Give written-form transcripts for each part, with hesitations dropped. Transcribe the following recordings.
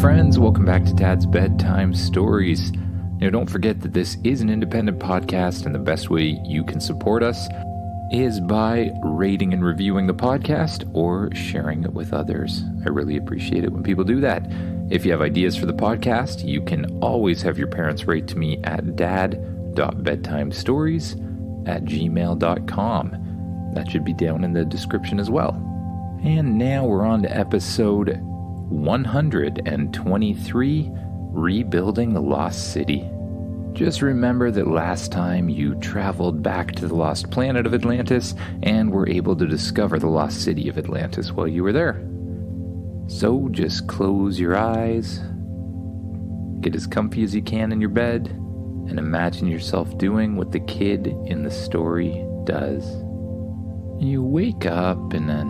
friends, welcome back to Dad's Bedtime Stories. Now don't forget that this is an independent podcast, and the best way you can support us is by rating and reviewing the podcast or sharing it with others. I really appreciate it when people do that. If you have ideas for the podcast, you can always have your parents write to me at dad.bedtimestories@gmail.com. That should be down in the description as well. And now we're on to episode 123, Rebuilding the Lost City. Just remember that last time you traveled back to the lost planet of Atlantis and were able to discover the lost city of Atlantis while you were there. So just close your eyes, get as comfy as you can in your bed, and imagine yourself doing what the kid in the story does. You wake up in an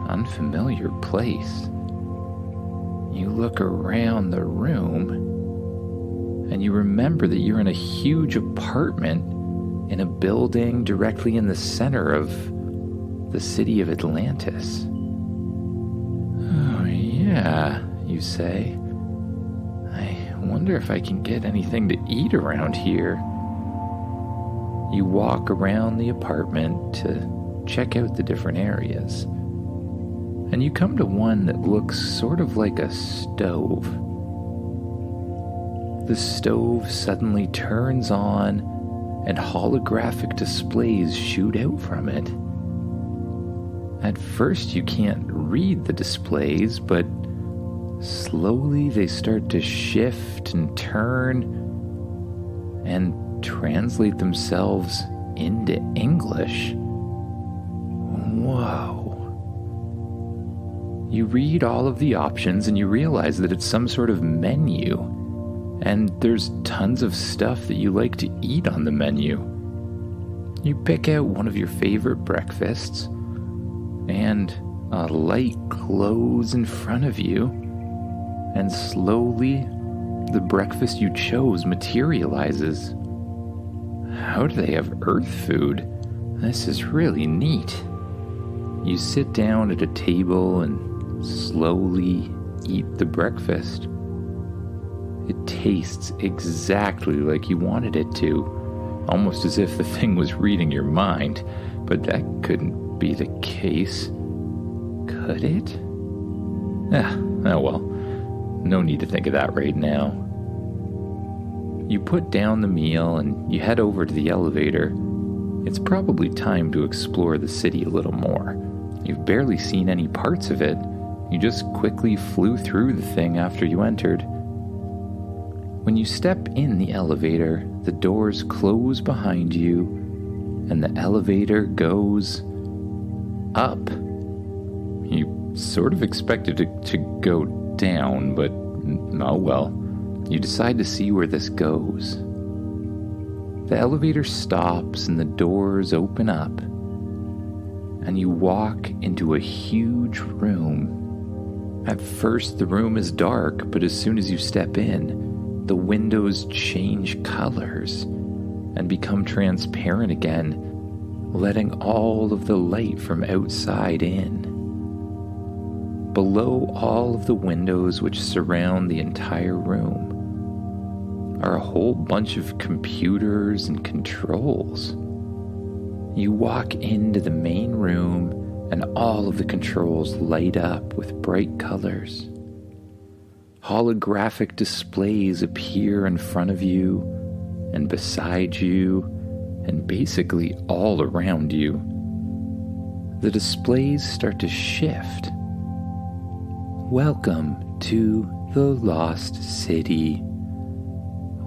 unfamiliar place. You look around the room, and you remember that you're in a huge apartment in a building directly in the center of the city of Atlantis. Oh yeah, you say. I wonder if I can get anything to eat around here. You walk around the apartment to check out the different areas, and you come to one that looks sort of like a stove. The stove suddenly turns on, and holographic displays shoot out from it. At first you can't read the displays, but slowly they start to shift and turn and translate themselves into English. Whoa. You read all of the options and you realize that it's some sort of menu. And there's tons of stuff that you like to eat on the menu. You pick out one of your favorite breakfasts, and a light glows in front of you, and slowly the breakfast you chose materializes. How do they have Earth food? This is really neat. You sit down at a table and slowly eat the breakfast. It tastes exactly like you wanted it to, almost as if the thing was reading your mind, but that couldn't be the case, could it? Oh well, no need to think of that right now. You put down the meal and you head over to the elevator. It's probably time to explore the city a little more. You've barely seen any parts of it. You just quickly flew through the thing after you entered. When you step in the elevator, the doors close behind you, and the elevator goes up. You sort of expected it to go down, but oh well. You decide to see where this goes. The elevator stops and the doors open up, and you walk into a huge room. At first, the room is dark, but as soon as you step in, the windows change colors and become transparent again, letting all of the light from outside in. Below all of the windows which surround the entire room are a whole bunch of computers and controls. You walk into the main room and all of the controls light up with bright colors. Holographic displays appear in front of you and beside you and basically all around you. The displays start to shift. Welcome to the Lost City.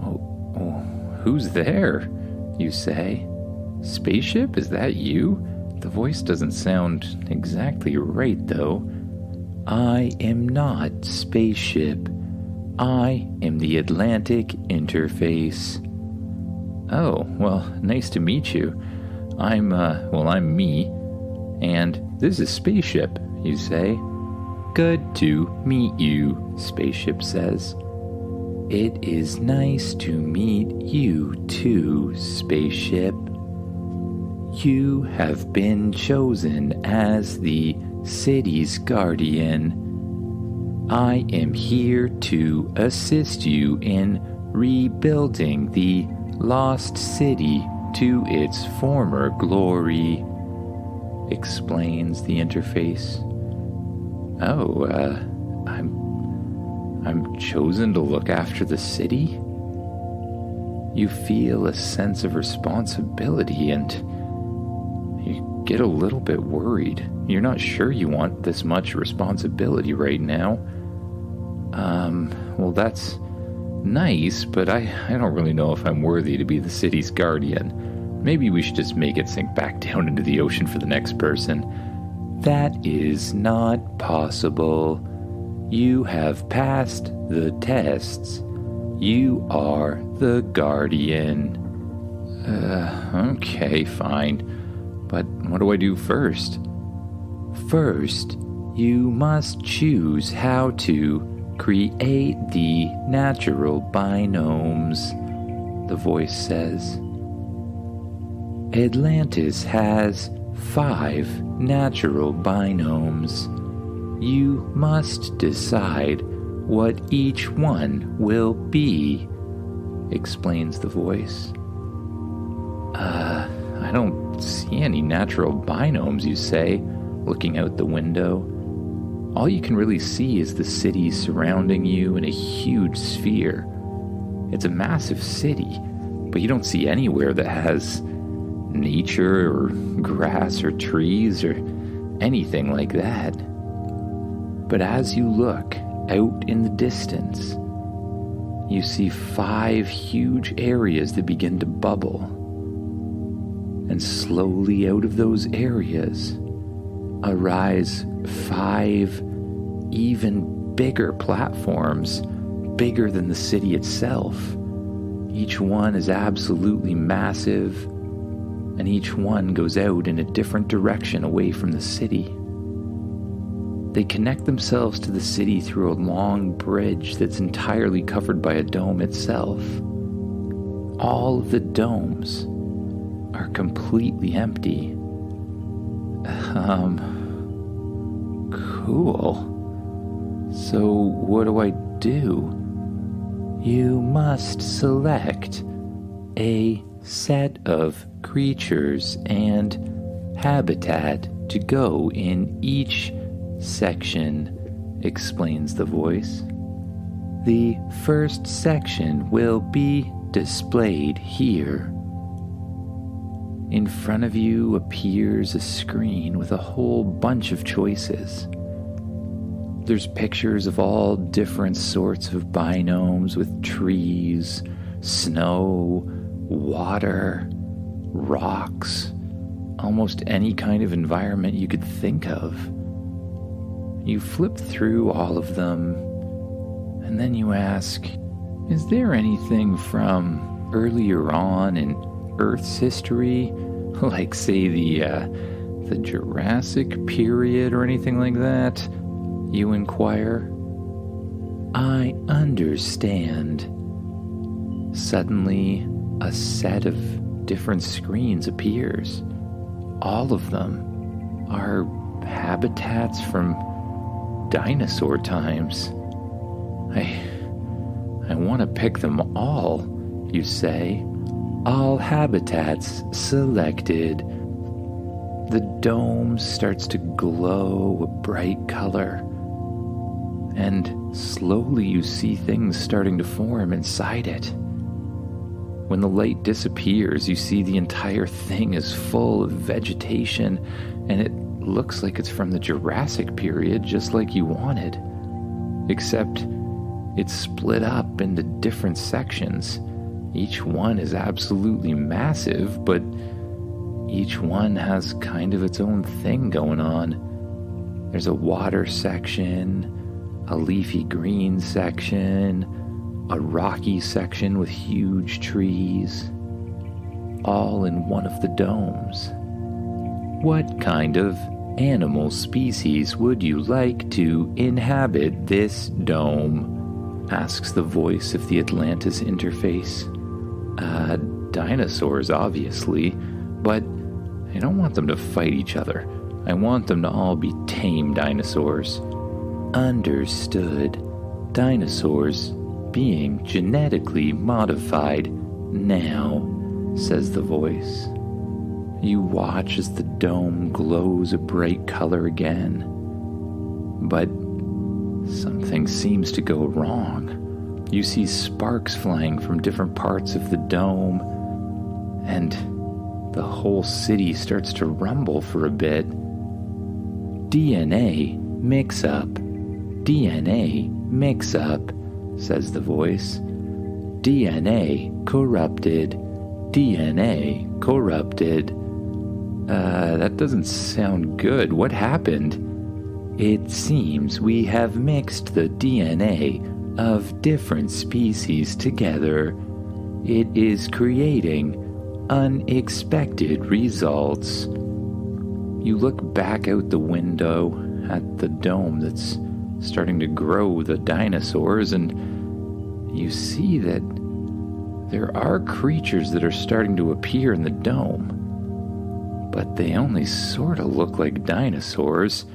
Oh, who's there? You say. Spaceship, is that you? The voice doesn't sound exactly right, though. I am not Spaceship. I am the Atlantic Interface. Oh, well, nice to meet you. I'm me, and this is Spaceship, you say. Good to meet you, Spaceship says. It is nice to meet you too, Spaceship. You have been chosen as the city's guardian. I am here to assist you in rebuilding the lost city to its former glory, explains the interface. Oh, I'm chosen to look after the city? You feel a sense of responsibility and you get a little bit worried. You're not sure you want this much responsibility right now. Well, that's nice, but I don't really know if I'm worthy to be the city's guardian. Maybe we should just make it sink back down into the ocean for the next person. That is not possible. You have passed the tests. You are the guardian. Okay, fine. But what do I do first? First, you must choose how to create the natural binomes, the voice says. Atlantis has 5 natural binomes. You must decide what each one will be, explains the voice. I don't see any natural binomes, you say, looking out the window. All you can really see is the city surrounding you in a huge sphere. It's a massive city, but you don't see anywhere that has nature or grass or trees or anything like that. But as you look out in the distance, you see 5 huge areas that begin to bubble. And slowly out of those areas arise 5 even bigger platforms, bigger than the city itself. Each one is absolutely massive, and each one goes out in a different direction away from the city. They connect themselves to the city through a long bridge that's entirely covered by a dome itself. All of the domes are completely empty. Cool. So what do I do? You must select a set of creatures and habitat to go in each section, explains the voice. The first section will be displayed here. In front of you appears a screen with a whole bunch of choices. There's pictures of all different sorts of binomes with trees, snow, water, rocks, almost any kind of environment you could think of. You flip through all of them, and then you ask, is there anything from earlier on in Earth's history, like say the Jurassic period or anything like that? You inquire. I understand. Suddenly, a set of different screens appears. All of them are habitats from dinosaur times. I want to pick them all, you say. All habitats selected. The dome starts to glow a bright color, and slowly you see things starting to form inside it. When the light disappears, you see the entire thing is full of vegetation, and it looks like it's from the Jurassic period, just like you wanted. Except it's split up into different sections. Each one is absolutely massive, but each one has kind of its own thing going on. There's a water section, a leafy green section, a rocky section with huge trees, all in one of the domes. What kind of animal species would you like to inhabit this dome? Asks the voice of the Atlantis Interface. Dinosaurs, obviously, but I don't want them to fight each other. I want them to all be tame dinosaurs. Understood. Dinosaurs being genetically modified now, says the voice. You watch as the dome glows a bright color again. But something seems to go wrong. You see sparks flying from different parts of the dome, and the whole city starts to rumble for a bit. DNA mix-up. DNA mix-up, says the voice. DNA corrupted. DNA corrupted. That doesn't sound good. What happened? It seems we have mixed the DNA of different species together. It is creating unexpected results. You look back out the window at the dome that's starting to grow the dinosaurs, and you see that there are creatures that are starting to appear in the dome, but they only sort of look like dinosaurs.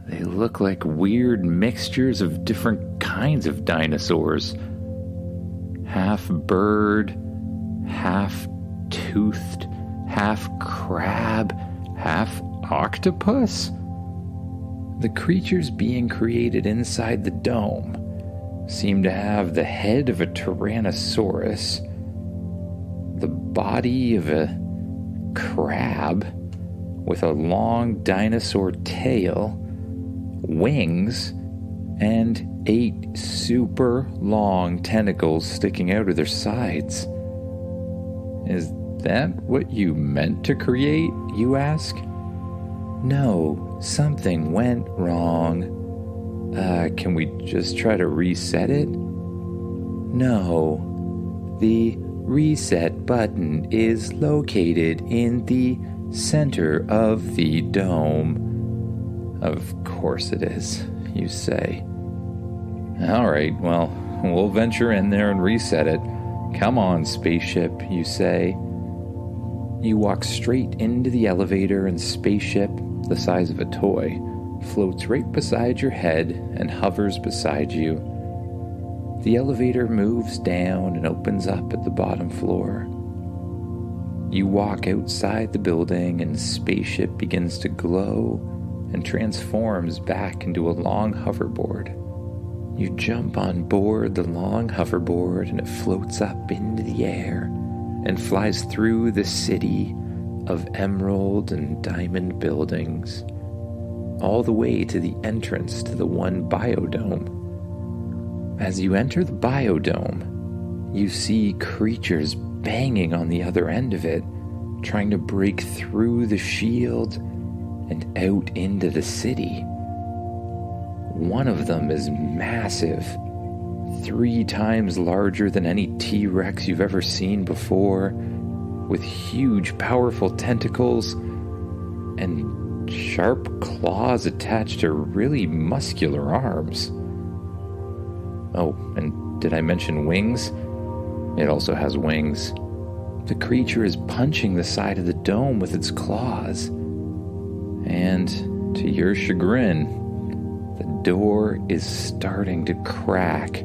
They look like weird mixtures of different kinds of dinosaurs. Half bird, half toothed, half crab, half octopus. The creatures being created inside the dome seem to have the head of a tyrannosaurus, the body of a crab with a long dinosaur tail, wings, and 8 super long tentacles sticking out of their sides. Is that what you meant to create, you ask? No, something went wrong. Can we just try to reset it? No. The reset button is located in the center of the dome. Of course it is, you say. Alright, well, we'll venture in there and reset it. Come on, spaceship, you say. You walk straight into the elevator, and spaceship, the size of a toy, floats right beside your head and hovers beside you. The elevator moves down and opens up at the bottom floor. You walk outside the building, and spaceship begins to glow and transforms back into a long hoverboard. You jump on board the long hoverboard, and it floats up into the air and flies through the city of emerald and diamond buildings, all the way to the entrance to the one biodome. As you enter the biodome, you see creatures banging on the other end of it, trying to break through the shield and out into the city. One of them is massive, 3 times larger than any T-Rex you've ever seen before, with huge, powerful tentacles and sharp claws attached to really muscular arms. Oh, and did I mention wings? It also has wings. The creature is punching the side of the dome with its claws. And, to your chagrin, the door is starting to crack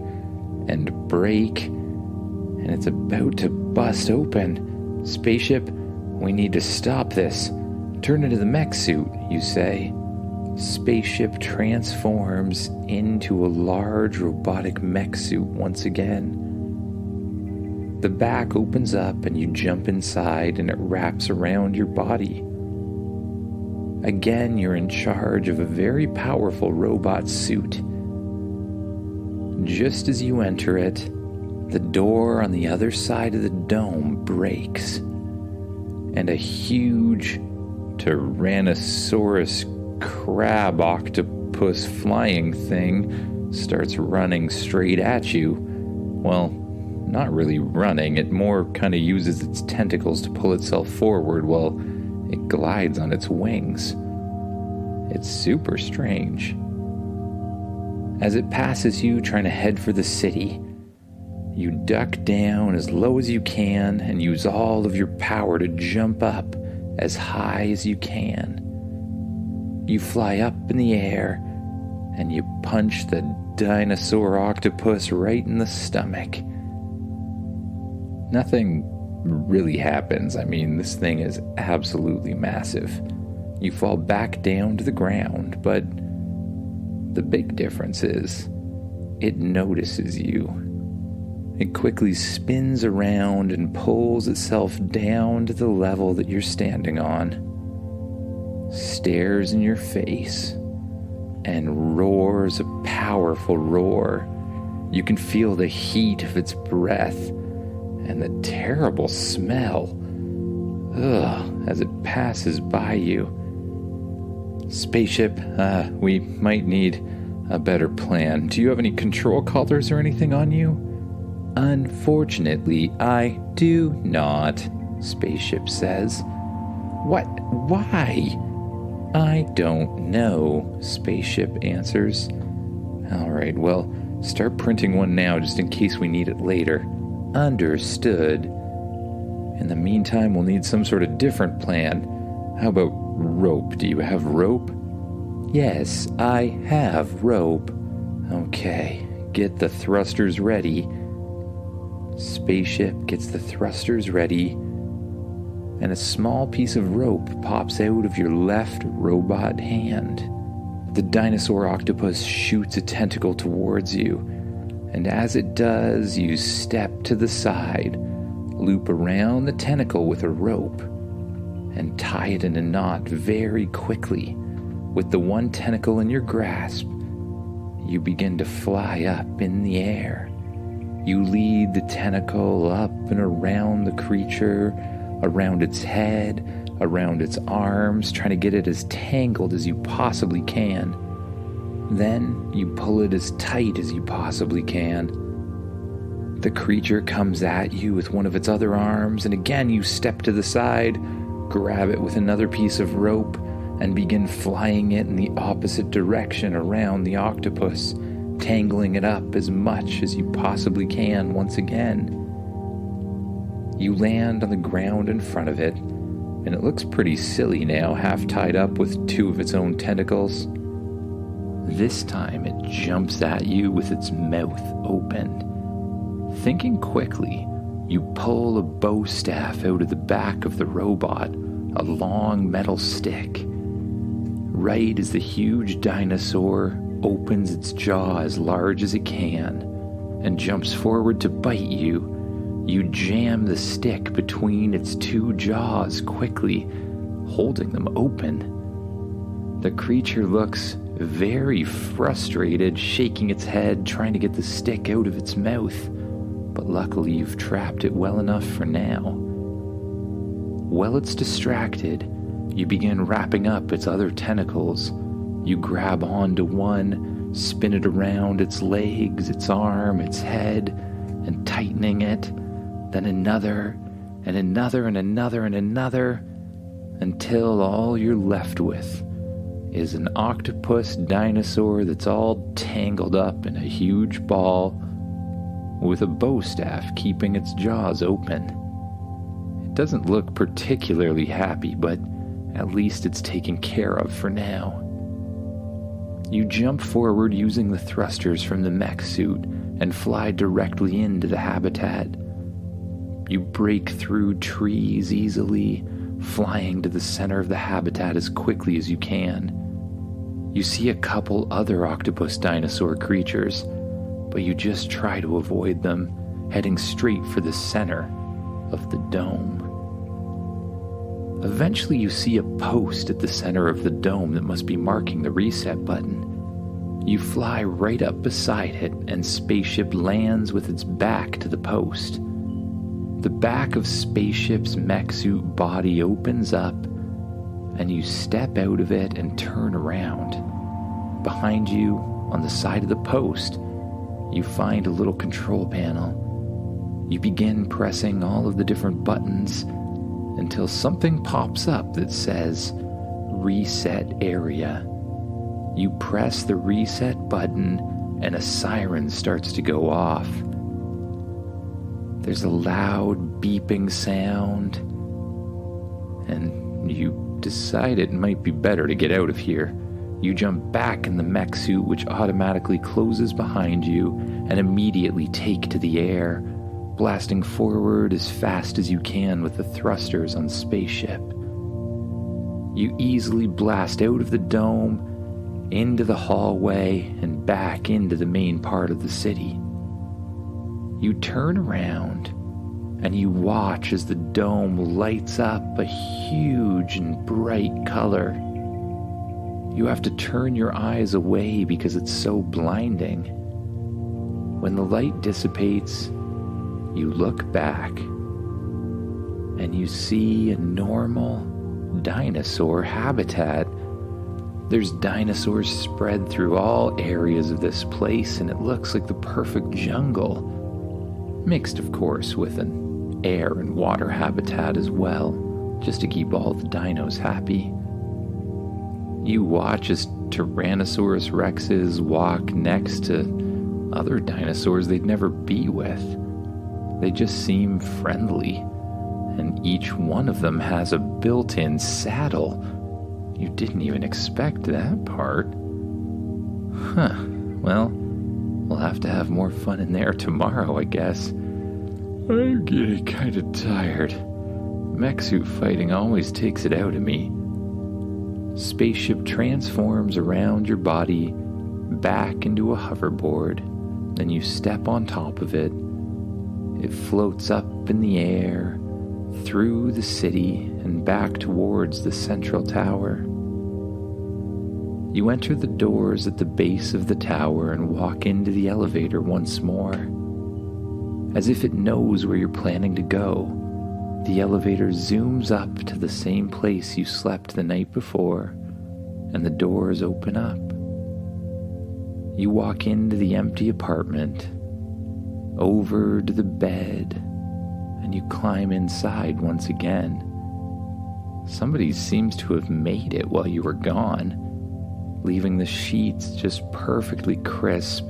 and break, and it's about to bust open. Spaceship, we need to stop this. Turn into the mech suit, you say. Spaceship transforms into a large robotic mech suit once again. The back opens up and you jump inside, and it wraps around your body. Again, you're in charge of a very powerful robot suit. Just as you enter it, the door on the other side of the dome breaks, and a huge Tyrannosaurus crab octopus flying thing starts running straight at you. Well, not really running, it more kind of uses its tentacles to pull itself forward while it glides on its wings. It's super strange. As it passes you trying to head for the city, you duck down as low as you can and use all of your power to jump up as high as you can. You fly up in the air, and you punch the dinosaur octopus right in the stomach. Nothing really happens. I mean, this thing is absolutely massive. You fall back down to the ground, but the big difference is it notices you. It quickly spins around and pulls itself down to the level that you're standing on, stares in your face, and roars a powerful roar. You can feel the heat of its breath and the terrible smell as it passes by you. Spaceship, we might need a better plan. Do you have any control collars or anything on you? Unfortunately, I do not, Spaceship says. What? Why? I don't know, Spaceship answers. Alright, well, start printing one now just in case we need it later. Understood. In the meantime, we'll need some sort of different plan. How about rope? Do you have rope? Yes, I have rope. Okay, get the thrusters ready. Spaceship gets the thrusters ready, and a small piece of rope pops out of your left robot hand. The dinosaur octopus shoots a tentacle towards you, and as it does, you step to the side, loop around the tentacle with a rope, and tie it in a knot very quickly. With the one tentacle in your grasp, you begin to fly up in the air. You lead the tentacle up and around the creature, around its head, around its arms, trying to get it as tangled as you possibly can. Then you pull it as tight as you possibly can. The creature comes at you with one of its other arms, and again you step to the side, grab it with another piece of rope, and begin flying it in the opposite direction around the octopus, tangling it up as much as you possibly can once again. You land on the ground in front of it, and it looks pretty silly now, half tied up with two of its own tentacles. This time it jumps at you with its mouth open. Thinking quickly, you pull a bow staff out of the back of the robot, a long metal stick. Right as the huge dinosaur opens its jaw as large as it can and jumps forward to bite you, you jam the stick between its two jaws quickly, holding them open. The creature looks very frustrated, shaking its head, trying to get the stick out of its mouth, but luckily you've trapped it well enough for now. While it's distracted, you begin wrapping up its other tentacles. You grab onto one, spin it around its legs, its arm, its head, and tightening it, then another, and another, and another, and another, until all you're left with is an octopus dinosaur that's all tangled up in a huge ball, with a bow staff keeping its jaws open. It doesn't look particularly happy, but at least it's taken care of for now. You jump forward using the thrusters from the mech suit and fly directly into the habitat. You break through trees easily, flying to the center of the habitat as quickly as you can. You see a couple other octopus dinosaur creatures, but you just try to avoid them, heading straight for the center of the dome. Eventually you see a post at the center of the dome that must be marking the reset button. You fly right up beside it, and Spaceship lands with its back to the post. The back of Spaceship's mech suit body opens up, and you step out of it and turn around. Behind you, on the side of the post, you find a little control panel. You begin pressing all of the different buttons until something pops up that says, Reset Area. You press the reset button and a siren starts to go off. There's a loud beeping sound, and you decide it might be better to get out of here. You jump back in the mech suit, which automatically closes behind you, and immediately take to the air, blasting forward as fast as you can with the thrusters on spaceship. You easily blast out of the dome, into the hallway, and back into the main part of the city. You turn around, and you watch as the dome lights up a huge and bright color. You have to turn your eyes away because it's so blinding. When the light dissipates, you look back, and you see a normal dinosaur habitat. There's dinosaurs spread through all areas of this place, and it looks like the perfect jungle. Mixed, of course, with an air and water habitat as well, just to keep all the dinos happy. You watch as Tyrannosaurus Rexes walk next to other dinosaurs they'd never be with. They just seem friendly, and each one of them has a built-in saddle. You didn't even expect that part. Huh, well, we'll have to have more fun in there tomorrow, I guess. I'm getting kinda tired. Mech suit fighting always takes it out of me. Spaceship transforms around your body, back into a hoverboard, then you step on top of it. It floats up in the air, through the city, and back towards the central tower. You enter the doors at the base of the tower and walk into the elevator once more. As if it knows where you're planning to go, the elevator zooms up to the same place you slept the night before, and the doors open up. You walk into the empty apartment, over to the bed, and you climb inside once again. Somebody seems to have made it while you were gone, leaving the sheets just perfectly crisp.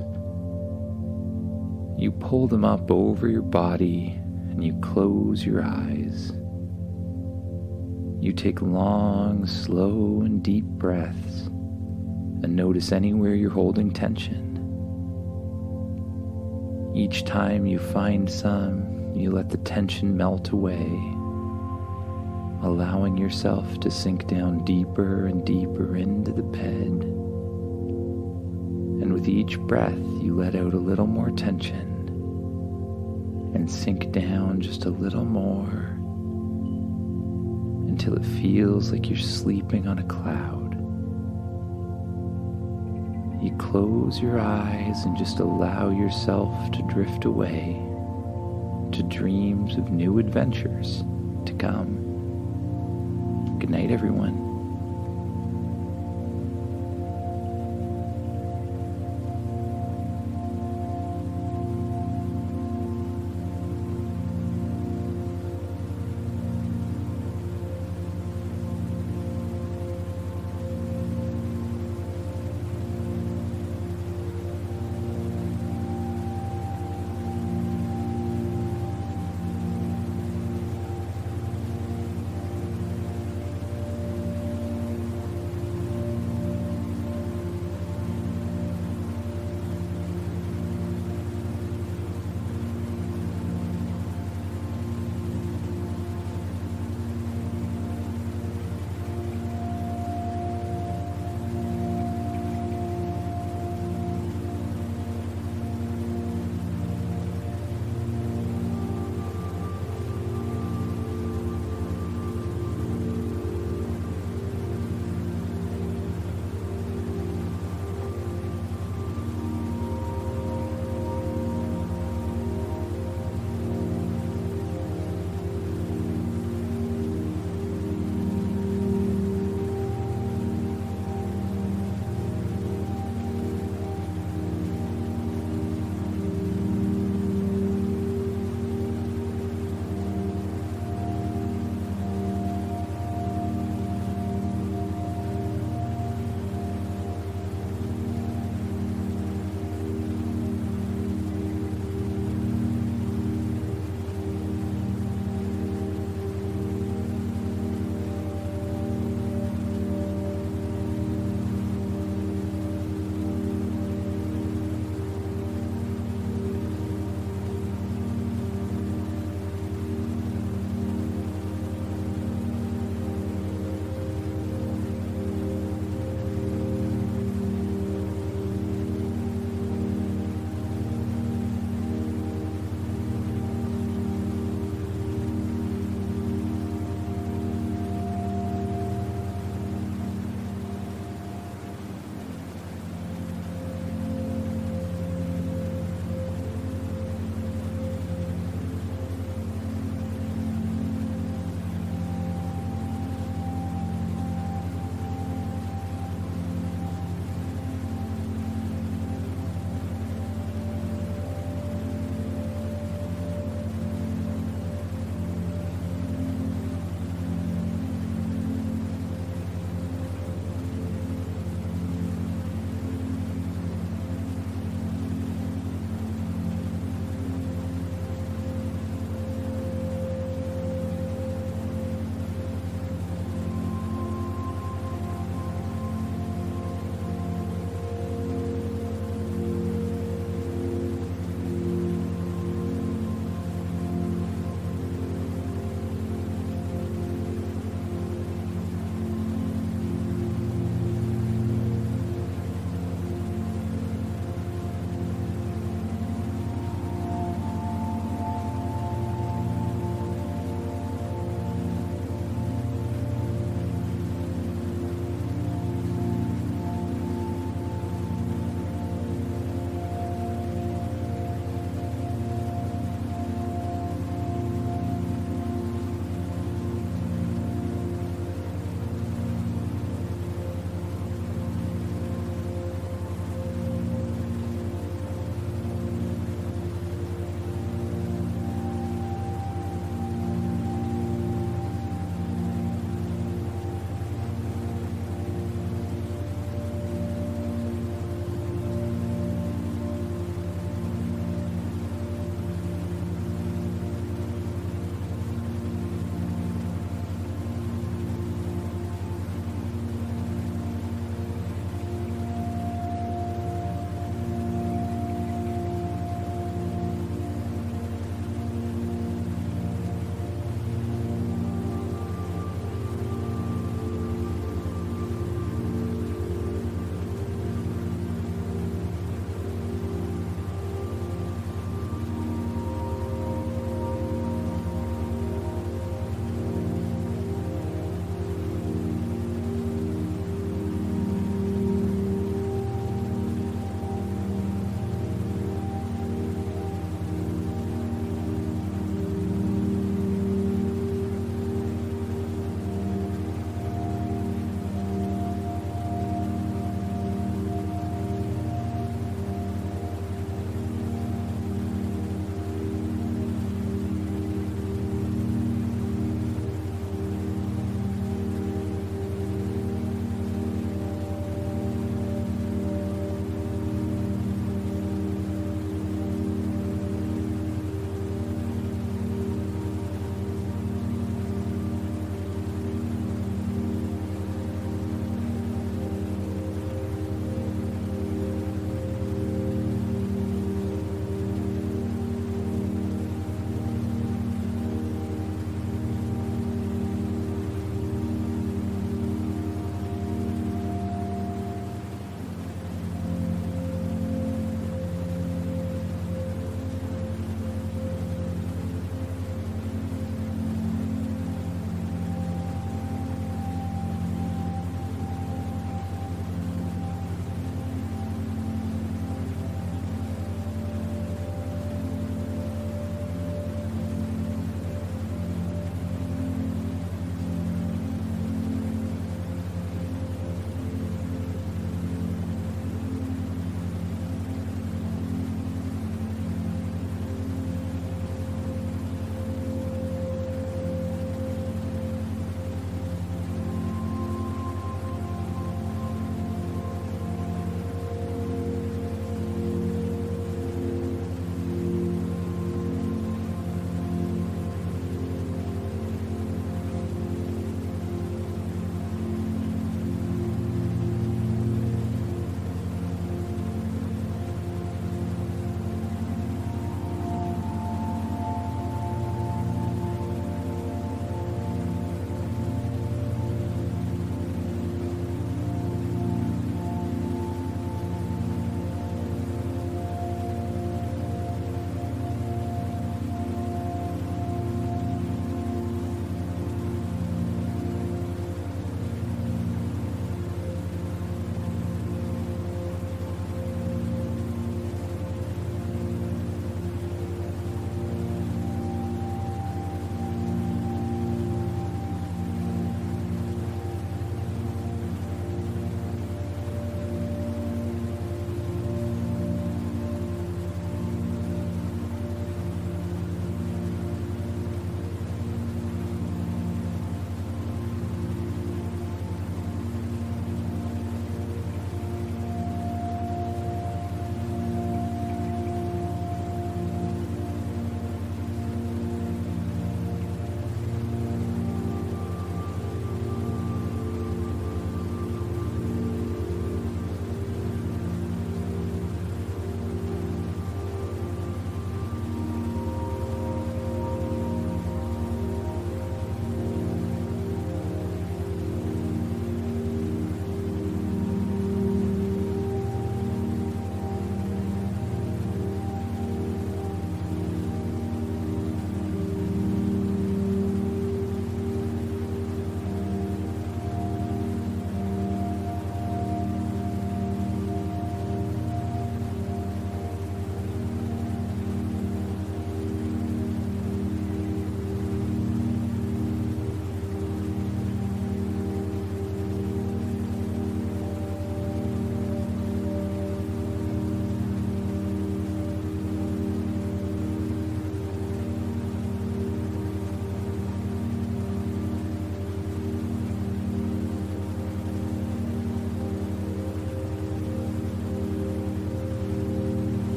You pull them up over your body and you close your eyes. You take long, slow, and deep breaths and notice anywhere you're holding tension. Each time you find some, you let the tension melt away, allowing yourself to sink down deeper and deeper into the bed. And with each breath, you let out a little more tension and sink down just a little more until it feels like you're sleeping on a cloud. You close your eyes and just allow yourself to drift away to dreams of new adventures to come. Good night, everyone.